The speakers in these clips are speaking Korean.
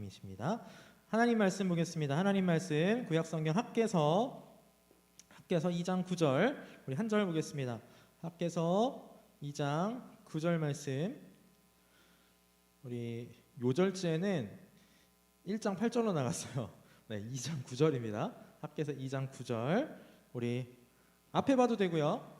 아멘이십니다. 하나님 말씀 보겠습니다. 하나님 말씀 구약성경 학개서 2장 9절 우리 한 절 보겠습니다. 학개서 2장 9절 말씀 우리 요절지에는 1장 8절로 나갔어요. 네, 2장 9절입니다. 학개서 2장 9절 우리 앞에 봐도 되고요.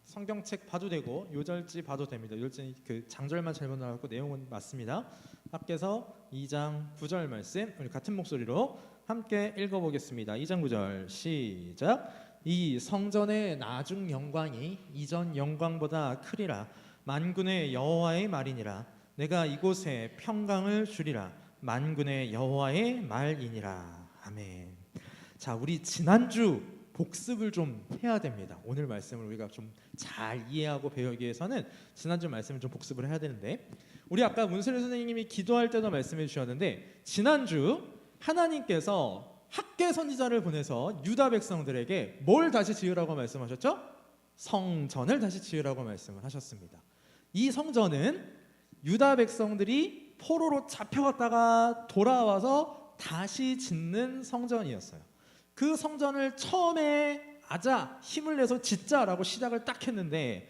성경책 봐도 되고 요절지 봐도 됩니다. 요절지 그 장절만 잘못 나왔고 내용은 맞습니다. 학개서 2장 9절 말씀 우리 같은 목소리로 함께 읽어보겠습니다. 2장 9절 시작. 이 성전의 나중 영광이 이전 영광보다 크리라. 만군의 여호와의 말이니라. 내가 이곳에 평강을 주리라. 만군의 여호와의 말이니라. 아멘. 자, 우리 지난주 복습을 좀 해야 됩니다. 오늘 말씀을 우리가 좀 잘 이해하고 배우기 위해서는 지난주 말씀을 좀 복습을 해야 되는데, 우리 아까 문세례 선생님이 기도할 때도 말씀해 주셨는데, 지난주 하나님께서 학개 선지자를 보내서 유다 백성들에게 뭘 다시 지으라고 말씀하셨죠? 성전을 다시 지으라고 말씀을 하셨습니다. 이 성전은 유다 백성들이 포로로 잡혀갔다가 돌아와서 다시 짓는 성전이었어요. 그 성전을 처음에 아자 힘을 내서 짓자라고 시작을 딱 했는데,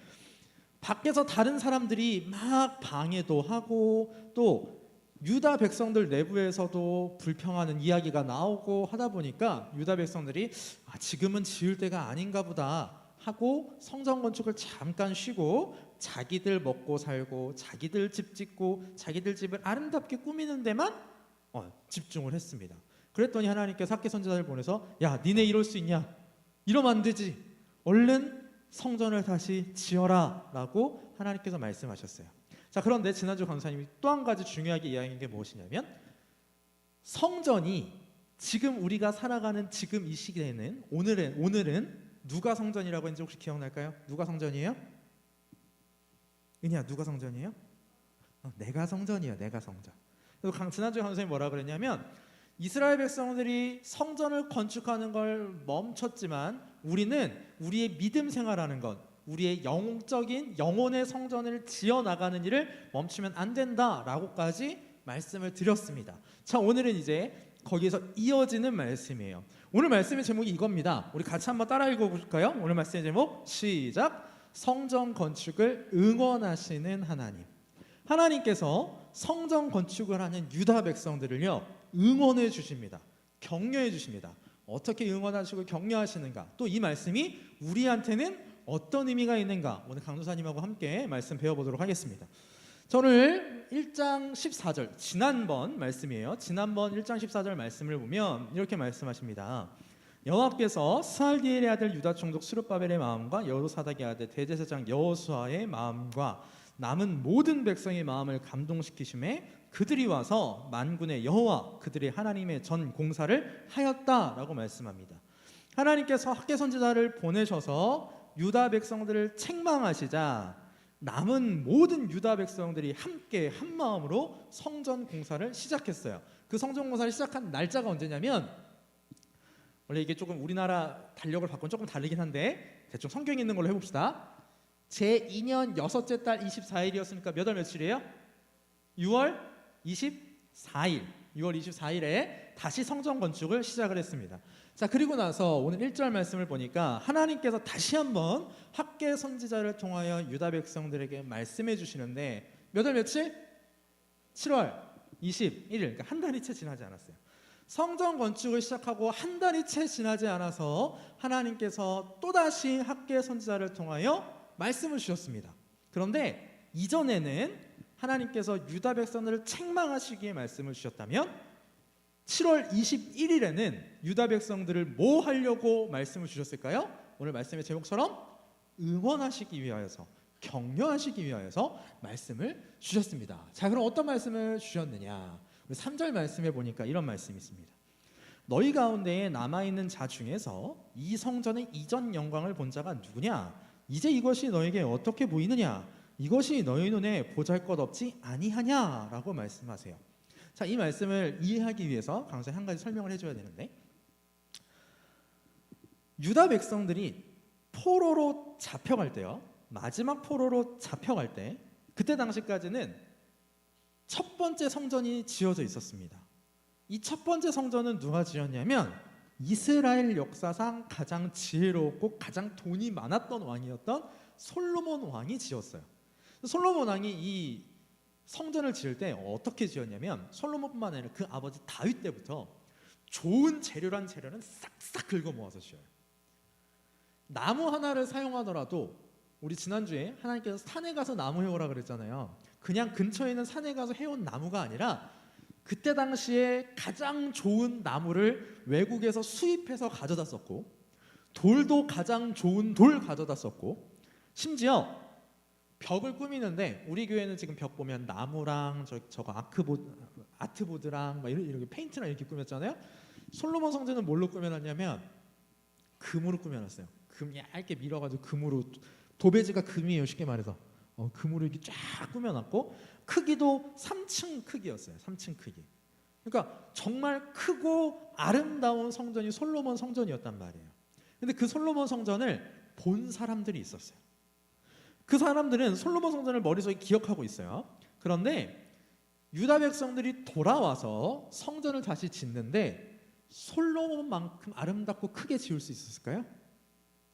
밖에서 다른 사람들이 막 방해도 하고 또 유다 백성들 내부에서도 불평하는 이야기가 나오고 하다 보니까 유다 백성들이 지금은 지을 때가 아닌가 보다 하고 성전 건축을 잠깐 쉬고 자기들 먹고 살고 자기들 집 짓고 자기들 집을 아름답게 꾸미는 데만 집중을 했습니다. 그랬더니 하나님께서 학개 선지자를 보내서 야, 니네 이럴 수 있냐? 이러면 안 되지. 얼른 성전을 다시 지어라 라고 하나님께서 말씀하셨어요. 자, 그런데 지난주 강사님이 또 한 가지 중요하게 이야기한 게 무엇이냐면, 성전이 지금 우리가 살아가는 지금 이 시기에는 오늘은 누가 성전이라고 했는지 혹시 기억날까요? 누가 성전이에요? 은희야, 누가 성전이에요? 내가 성전이에요. 내가 성전. 그래서 지난주에 강사님이 뭐라 그랬냐면, 이스라엘 백성들이 성전을 건축하는 걸 멈췄지만 우리는 우리의 믿음 생활하는 것, 우리의 영적인 영혼의 성전을 지어나가는 일을 멈추면 안 된다라고까지 말씀을 드렸습니다. 자, 오늘은 이제 거기에서 이어지는 말씀이에요. 오늘 말씀의 제목이 이겁니다. 우리 같이 한번 따라 읽어볼까요? 오늘 말씀의 제목 시작. 성전 건축을 응원하시는 하나님. 하나님께서 성전 건축을 하는 유다 백성들을요 응원해 주십니다. 격려해 주십니다. 어떻게 응원하시고 격려하시는가, 또 이 말씀이 우리한테는 어떤 의미가 있는가, 오늘 강도사님하고 함께 말씀 배워보도록 하겠습니다. 저를 1장 14절 지난번 말씀이에요. 지난번 1장 14절 말씀을 보면 이렇게 말씀하십니다. 여호와께서 스알디엘의 아들 유다 총독 스룹바벨의 마음과 여호사닥의 아들 대제사장 여호수아의 마음과 남은 모든 백성의 마음을 감동시키심에 그들이 와서 만군의 여호와 그들의 하나님의 전 공사를 하였다라고 말씀합니다. 하나님께서 학개 선지자를 보내셔서 유다 백성들을 책망하시자 남은 모든 유다 백성들이 함께 한 마음으로 성전 공사를 시작했어요. 그 성전 공사를 시작한 날짜가 언제냐면, 원래 이게 조금 우리나라 달력을 바꾸면 조금 다르긴 한데 대충 성경에 있는 걸로 해봅시다. 제2년 여섯째 달 24일이었으니까 몇 월 며칠이에요? 6월 24일 6월 24일에 다시 성전 건축을 시작을 했습니다. 자, 그리고 나서 오늘 1절 말씀을 보니까 하나님께서 다시 한번 학개 선지자를 통하여 유다 백성들에게 말씀해 주시는데 몇 월 며칠? 7월 21일, 그러니까 한 달이 채 지나지 않았어요. 성전 건축을 시작하고 한 달이 채 지나지 않아서 하나님께서 또다시 학개 선지자를 통하여 말씀을 주셨습니다. 그런데 이전에는 하나님께서 유다 백성들을 책망하시기에 말씀을 주셨다면 7월 21일에는 유다 백성들을 뭐 하려고 말씀을 주셨을까요? 오늘 말씀의 제목처럼 응원하시기 위하여서, 격려하시기 위하여서 말씀을 주셨습니다. 자, 그럼 어떤 말씀을 주셨느냐? 우리 3절 말씀에 보니까 이런 말씀이 있습니다. 너희 가운데에 남아있는 자 중에서 이 성전의 이전 영광을 본 자가 누구냐? 이제 이것이 너에게 어떻게 보이느냐? 이것이 너희 눈에 보잘것없지 아니하냐? 라고 말씀하세요. 자, 이 말씀을 이해하기 위해서 강사님 한 가지 설명을 해줘야 되는데, 유다 백성들이 포로로 잡혀갈 때요, 마지막 포로로 잡혀갈 때, 그때 당시까지는 첫 번째 성전이 지어져 있었습니다. 이 첫 번째 성전은 누가 지었냐면 이스라엘 역사상 가장 지혜롭고 가장 돈이 많았던 왕이었던 솔로몬 왕이 지었어요. 솔로몬 왕이 이 성전을 지을 때 어떻게 지었냐면 솔로몬뿐만 아니라 그 아버지 다윗 때부터 좋은 재료는 싹싹 긁어 모아서 지어요. 나무 하나를 사용하더라도 우리 지난주에 하나님께서 산에 가서 나무 해오라 그랬잖아요. 그냥 근처에 있는 산에 가서 해온 나무가 아니라 그때 당시에 가장 좋은 나무를 외국에서 수입해서 가져다 썼고, 돌도 가장 좋은 돌 가져다 썼고, 심지어 벽을 꾸미는데 우리 교회는 지금 벽 보면 나무랑 저거 아트보드랑 막 이렇게 페인트랑 이렇게 꾸몄잖아요. 솔로몬 성전은 뭘로 꾸며놨냐면 금으로 꾸며놨어요. 금 얇게 밀어가지고 금으로, 도배지가 금이에요, 쉽게 말해서. 금으로 이렇게 쫙 꾸며놨고, 크기도 3층 크기였어요. 3층 크기. 그러니까 정말 크고 아름다운 성전이 솔로몬 성전이었단 말이에요. 근데 그 솔로몬 성전을 본 사람들이 있었어요. 그 사람들은 솔로몬 성전을 머릿속에 기억하고 있어요. 그런데 유다 백성들이 돌아와서 성전을 다시 짓는데 솔로몬만큼 아름답고 크게 지을 수 있었을까요?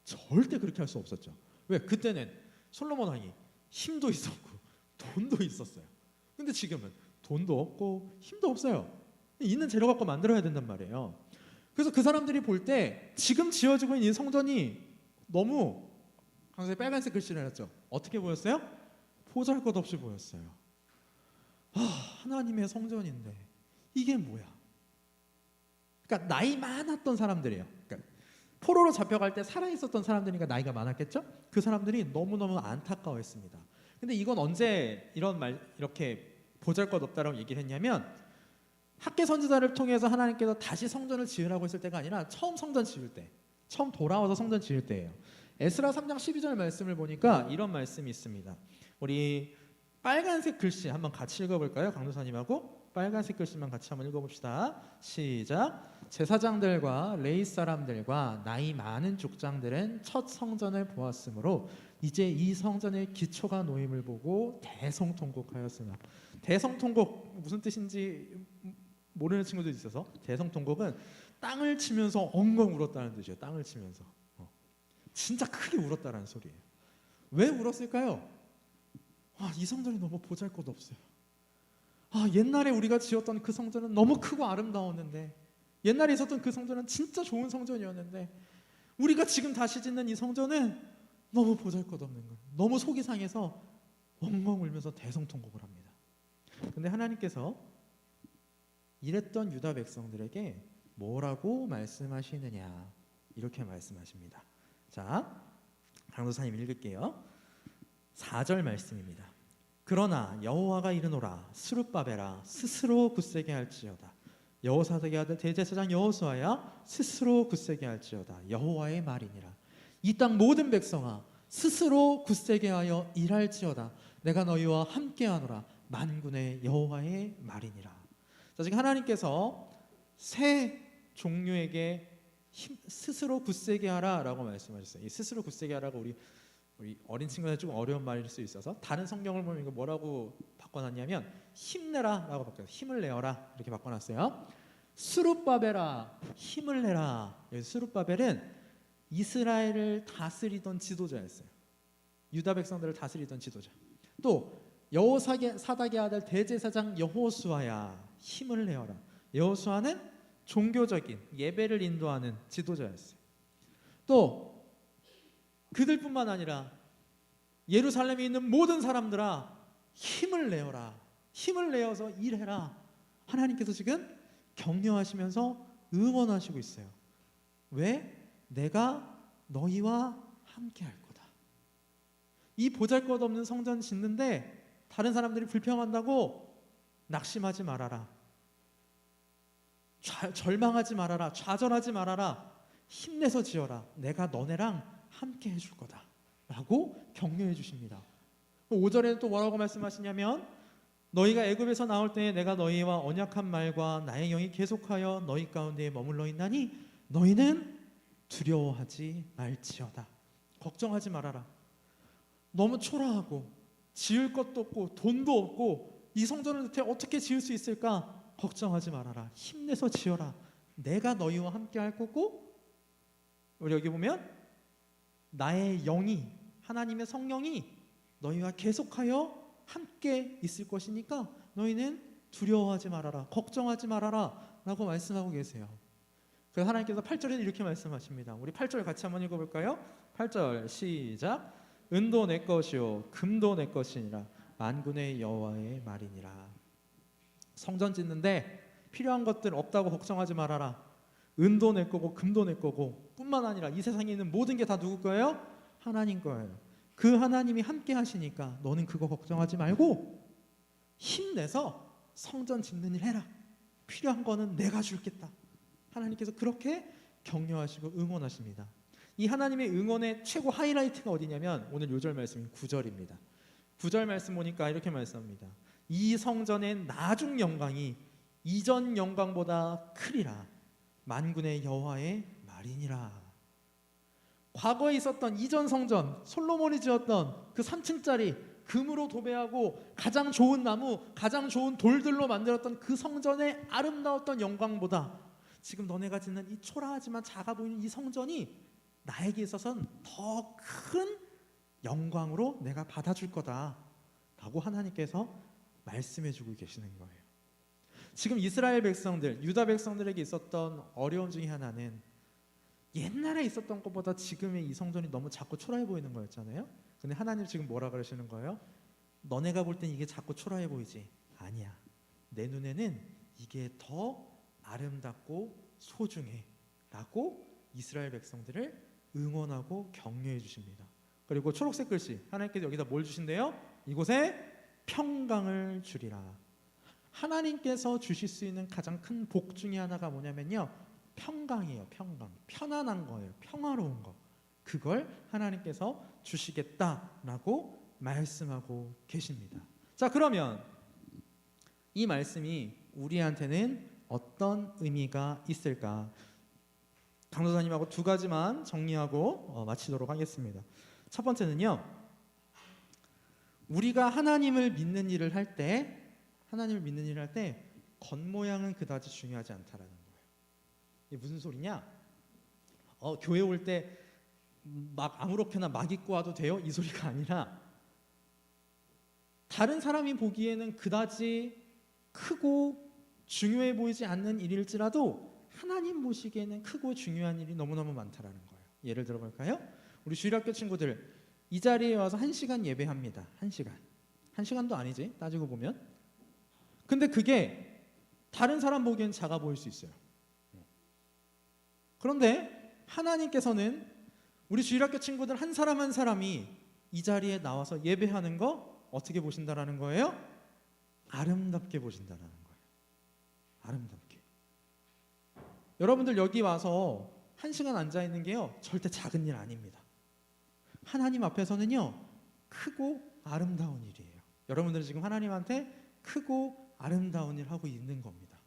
절대 그렇게 할 수 없었죠. 왜? 그때는 솔로몬 왕이 힘도 있었고 돈도 있었어요. 근데 지금은 돈도 없고 힘도 없어요. 있는 재료 갖고 만들어야 된단 말이에요. 그래서 그 사람들이 볼 때 지금 지어지고 있는 이 성전이 너무, 강사에 빨간색 글씨를 해놨죠. 어떻게 보였어요? 보잘것없이 보였어요. 하나님의 성전인데 이게 뭐야? 그러니까 나이 많았던 사람들이에요. 그러니까 포로로 잡혀갈 때 살아있었던 사람들이니까 나이가 많았겠죠? 그 사람들이 너무너무 안타까워했습니다. 근데 이건 언제 이렇게 보잘것없다라고 얘기를 했냐면, 학개 선지자를 통해서 하나님께서 다시 성전을 지으라고 했을 때가 아니라 처음 성전 지을 때, 처음 돌아와서 성전 지을 때예요. 에스라 3장 12절 말씀을 보니까 이런 말씀이 있습니다. 우리 빨간색 글씨 한번 같이 읽어볼까요? 강도사님하고 빨간색 글씨만 같이 한번 읽어봅시다. 시작. 제사장들과 레위 사람들과 나이 많은 족장들은 첫 성전을 보았으므로 이제 이 성전의 기초가 놓임을 보고 대성통곡하였으나, 대성통곡 무슨 뜻인지 모르는 친구들이 있어서, 대성통곡은 땅을 치면서 엉엉 울었다는 뜻이에요. 땅을 치면서 진짜 크게 울었다라는 소리예요. 왜 울었을까요? 이 성전이 너무 보잘것없어요. 옛날에 우리가 지었던 그 성전은 너무 크고 아름다웠는데, 옛날에 있었던 그 성전은 진짜 좋은 성전이었는데, 우리가 지금 다시 짓는 이 성전은 너무 보잘것없는 거예요. 너무 속이 상해서 엉엉 울면서 대성통곡을 합니다. 근데 하나님께서 이랬던 유다 백성들에게 뭐라고 말씀하시느냐, 이렇게 말씀하십니다. 자, 강도사님 읽을게요. 4절 말씀입니다. 그러나 여호와가 이르노라, 스룹바벨아 스스로 굳세게 할지어다. 여호사닥의 아들 대제사장 여호수아야 스스로 굳세게 할지어다. 여호와의 말이니라. 이 땅 모든 백성아 스스로 굳세게 하여 일할지어다. 내가 너희와 함께하노라. 만군의 여호와의 말이니라. 자, 지금 하나님께서 새 종류에게 스스로 굳세게 하라라고 말씀하셨어요. 이 스스로 굳세게 하라고 우리 어린 친구들 좀 어려운 말일 수 있어서 다른 성경을 보면 이거 뭐라고 바꿔놨냐면 힘내라라고 바뀌었어요. 힘을 내어라 이렇게 바꿔놨어요. 스룹바벨아 힘을 내라. 여기 스룹바벨은 이스라엘을 다스리던 지도자였어요. 유다 백성들을 다스리던 지도자. 또 여호사닥의 아들 대제사장 여호수아야 힘을 내어라. 여호수아는 종교적인 예배를 인도하는 지도자였어요. 또 그들뿐만 아니라 예루살렘에 있는 모든 사람들아 힘을 내어라. 힘을 내어서 일해라. 하나님께서 지금 격려하시면서 응원하시고 있어요. 왜? 내가 너희와 함께 할 거다. 이 보잘것없는 성전 짓는데 다른 사람들이 불평한다고 낙심하지 말아라. 절망하지 말아라. 좌절하지 말아라. 힘내서 지어라. 내가 너네랑 함께 해줄 거다 라고 격려해 주십니다. 5절에는 또 뭐라고 말씀하시냐면, 너희가 애굽에서 나올 때에 내가 너희와 언약한 말과 나의 영이 계속하여 너희 가운데에 머물러 있나니 너희는 두려워하지 말지어다. 걱정하지 말아라. 너무 초라하고 지을 것도 없고 돈도 없고 이 성전을 어떻게 지을 수 있을까 걱정하지 말아라. 힘내서 지어라. 내가 너희와 함께 할 거고, 우리 여기 보면 나의 영이, 하나님의 성령이 너희와 계속하여 함께 있을 것이니까 너희는 두려워하지 말아라. 걱정하지 말아라 라고 말씀하고 계세요. 그래서 하나님께서 8절에 이렇게 말씀하십니다. 우리 8절 같이 한번 읽어볼까요? 8절 시작. 은도 내 것이요 금도 내 것이니라 만군의 여호와의 말이니라. 성전 짓는데 필요한 것들 없다고 걱정하지 말아라. 은도 내 거고 금도 내 거고 뿐만 아니라 이 세상에 있는 모든 게 다 누구 거예요? 하나님 거예요. 그 하나님이 함께 하시니까 너는 그거 걱정하지 말고 힘내서 성전 짓는 일 해라. 필요한 거는 내가 줄겠다. 하나님께서 그렇게 격려하시고 응원하십니다. 이 하나님의 응원의 최고 하이라이트가 어디냐면 오늘 요절 말씀인 9절입니다. 9절 말씀 보니까 이렇게 말씀합니다. 이 성전의 나중 영광이 이전 영광보다 크리라. 만군의 여호와의 말이니라. 과거에 있었던 이전 성전, 솔로몬이 지었던 그 3층짜리 금으로 도배하고 가장 좋은 나무, 가장 좋은 돌들로 만들었던 그 성전의 아름다웠던 영광보다 지금 너네가 짓는 이 초라하지만 작아 보이는 이 성전이 나에게 있어서는 더 큰 영광으로 내가 받아줄 거다 라고 하나님께서 말씀해주고 계시는 거예요. 지금 이스라엘 백성들, 유다 백성들에게 있었던 어려움 중에 하나는 옛날에 있었던 것보다 지금의 이 성전이 너무 작고 초라해 보이는 거였잖아요. 근데 하나님 지금 뭐라 그러시는 거예요? 너네가 볼 땐 이게 작고 초라해 보이지? 아니야. 내 눈에는 이게 더 아름답고 소중해 라고 이스라엘 백성들을 응원하고 격려해 주십니다. 그리고 초록색 글씨, 하나님께서 여기다 뭘 주신대요? 이곳에 평강을 주리라. 하나님께서 주실 수 있는 가장 큰 복 중에 하나가 뭐냐면요, 평강이에요. 평강. 편안한 거예요. 평화로운 거. 그걸 하나님께서 주시겠다라고 말씀하고 계십니다. 자, 그러면 이 말씀이 우리한테는 어떤 의미가 있을까? 강도사님하고 두 가지만 정리하고 마치도록 하겠습니다. 첫 번째는요, 우리가 하나님을 믿는 일을 할 때 겉모양은 그다지 중요하지 않다라는 거예요. 이게 무슨 소리냐? 교회 올 때 막 아무렇게나 막 입고 와도 돼요? 이 소리가 아니라 다른 사람이 보기에는 그다지 크고 중요해 보이지 않는 일일지라도 하나님 보시기에는 크고 중요한 일이 너무너무 많다라는 거예요. 예를 들어 볼까요? 우리 주일학교 친구들 이 자리에 와서 1시간 예배합니다. 1시간. 1시간도 아니지, 따지고 보면. 근데 그게 다른 사람 보기엔 작아 보일 수 있어요. 그런데 하나님께서는 우리 주일학교 친구들 한 사람 한 사람이 이 자리에 나와서 예배하는 거 어떻게 보신다라는 거예요? 아름답게 보신다라는 거예요. 아름답게. 여러분들 여기 와서 1시간 앉아 있는 게요, 절대 작은 일 아닙니다. 하나님 앞에서는요, 크고 아름다운 일이에요. 여러분들은 지금 하나님한테 크고 아름다운 일 하고 있는 겁니다.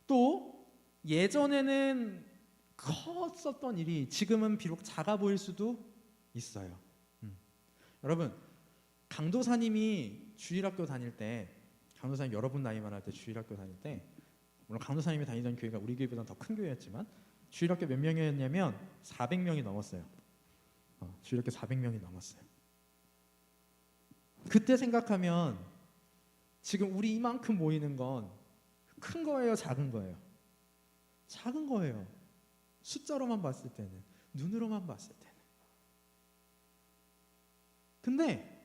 또 예전에는 컸었던 일이 지금은 비록 작아 보일 수도 있어요. 여러분, 강도사님이 주일학교 다닐 때, 강도사님 여러분 나이만 할 때 주일학교 다닐 때, 물론 강도사님이 다니던 교회가 우리 교회보다 더 큰 교회였지만 주일학교 몇 명이었냐면 400명이 넘었어요. 주일학교 400명이 넘었어요. 그때 생각하면 지금 우리 이만큼 모이는 건 큰 거예요, 작은 거예요? 작은 거예요. 숫자로만 봤을 때는, 눈으로만 봤을 때는. 근데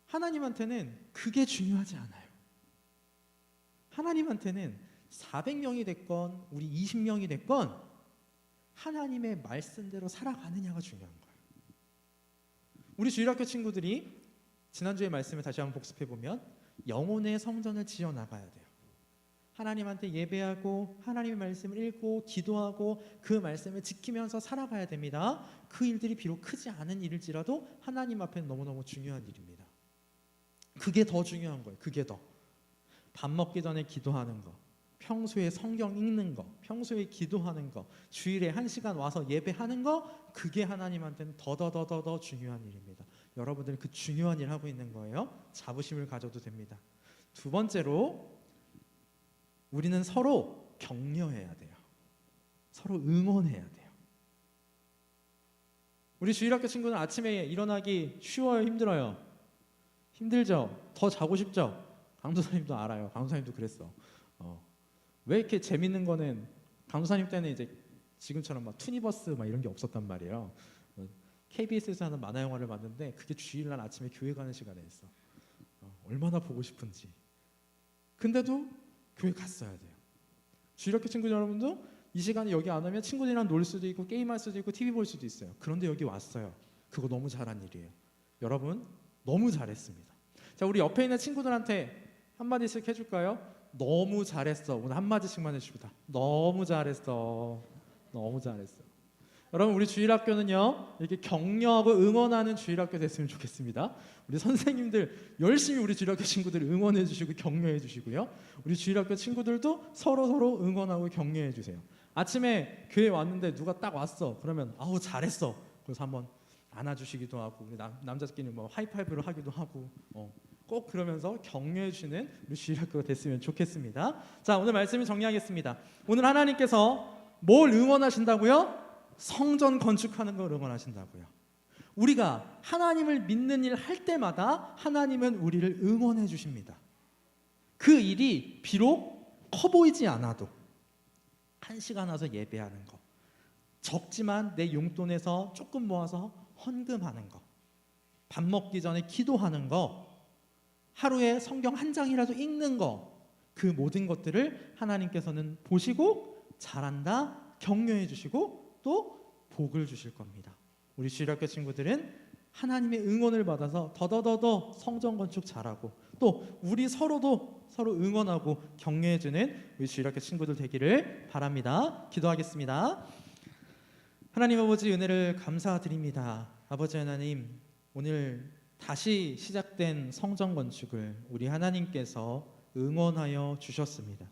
하나님한테는 그게 중요하지 않아요. 하나님한테는 400명이 됐건 우리 20명이 됐건 하나님의 말씀대로 살아가느냐가 중요한 거예요. 우리 주일학교 친구들이 지난주의 말씀을 다시 한번 복습해 보면 영혼의 성전을 지어 나가야 돼요. 하나님한테 예배하고 하나님의 말씀을 읽고 기도하고 그 말씀을 지키면서 살아가야 됩니다. 그 일들이 비록 크지 않은 일일지라도 하나님 앞에는 너무너무 중요한 일입니다. 그게 더 중요한 거예요. 그게 더. 밥 먹기 전에 기도하는 거, 평소에 성경 읽는 거, 평소에 기도하는 거, 주일에 1시간 와서 예배하는 거, 그게 하나님한테는 더 중요한 일입니다. 여러분들은 그 중요한 일 하고 있는 거예요. 자부심을 가져도 됩니다. 두 번째로 우리는 서로 격려해야 돼요. 서로 응원해야 돼요. 우리 주일학교 친구는 아침에 일어나기 쉬워요, 힘들어요? 힘들죠? 더 자고 싶죠? 강도사님도 알아요. 강도사님도 그랬어. 왜 이렇게 재밌는 거는 강도사님 때는 이제 지금처럼 막 투니버스 막 이런 게 없었단 말이에요. KBS에서 하는 만화 영화를 봤는데 그게 주일날 아침에 교회 가는 시간에 했어. 얼마나 보고 싶은지. 근데도 교회 갔어야 돼요. 주일학교 친구 여러분도 이 시간에 여기 안 오면 친구들이랑 놀 수도 있고 게임할 수도 있고 TV 볼 수도 있어요. 그런데 여기 왔어요. 그거 너무 잘한 일이에요. 여러분 너무 잘했습니다. 자, 우리 옆에 있는 친구들한테 한마디씩 해줄까요? 너무 잘했어. 오늘 한마디씩만 해줍니다. 너무 잘했어. 너무 잘했어. 여러분 우리 주일학교는요 이렇게 격려하고 응원하는 주일학교 됐으면 좋겠습니다. 우리 선생님들 열심히 우리 주일학교 친구들 응원해 주시고 격려해 주시고요. 우리 주일학교 친구들도 서로 응원하고 격려해 주세요. 아침에 교회 왔는데 누가 딱 왔어. 그러면 아우 잘했어. 그래서 한번 안아주시기도 하고 우리 남자끼리 뭐 하이파이브를 하기도 하고 꼭 그러면서 격려해 주시는 우리 주일학교가 됐으면 좋겠습니다. 자, 오늘 말씀을 정리하겠습니다. 오늘 하나님께서 뭘 응원하신다고요? 성전 건축하는 걸 응원하신다고요. 우리가 하나님을 믿는 일 할 때마다 하나님은 우리를 응원해 주십니다. 그 일이 비록 커 보이지 않아도 1시간 와서 예배하는 거, 적지만 내 용돈에서 조금 모아서 헌금하는 거, 밥 먹기 전에 기도하는 거, 하루에 성경 한 장이라도 읽는 거, 그 모든 것들을 하나님께서는 보시고 잘한다 격려해 주시고 또 복을 주실 겁니다. 우리 주일학교 친구들은 하나님의 응원을 받아서 더더더 성전 건축 잘하고 또 우리 서로도 서로 응원하고 격려해주는 우리 주일학교 친구들 되기를 바랍니다. 기도하겠습니다. 하나님 아버지 은혜를 감사드립니다. 아버지 하나님 오늘 다시 시작된 성전 건축을 우리 하나님께서 응원하여 주셨습니다.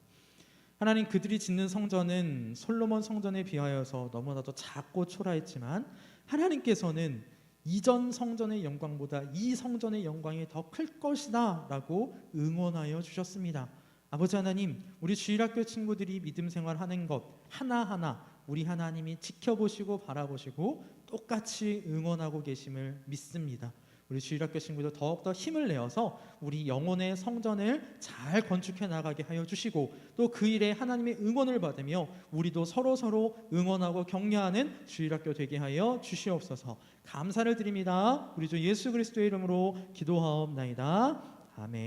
하나님 그들이 짓는 성전은 솔로몬 성전에 비하여서 너무나도 작고 초라했지만 하나님께서는 이전 성전의 영광보다 이 성전의 영광이 더 클 것이다 라고 응원하여 주셨습니다. 아버지 하나님 우리 주일학교 친구들이 믿음 생활하는 것 하나하나 우리 하나님이 지켜보시고 바라보시고 똑같이 응원하고 계심을 믿습니다. 우리 주일학교 친구들 더욱더 힘을 내어서 우리 영혼의 성전을 잘 건축해 나가게 하여 주시고 또 그 일에 하나님의 응원을 받으며 우리도 서로 응원하고 격려하는 주일학교 되게 하여 주시옵소서. 감사를 드립니다. 우리 주 예수 그리스도의 이름으로 기도하옵나이다. 아멘.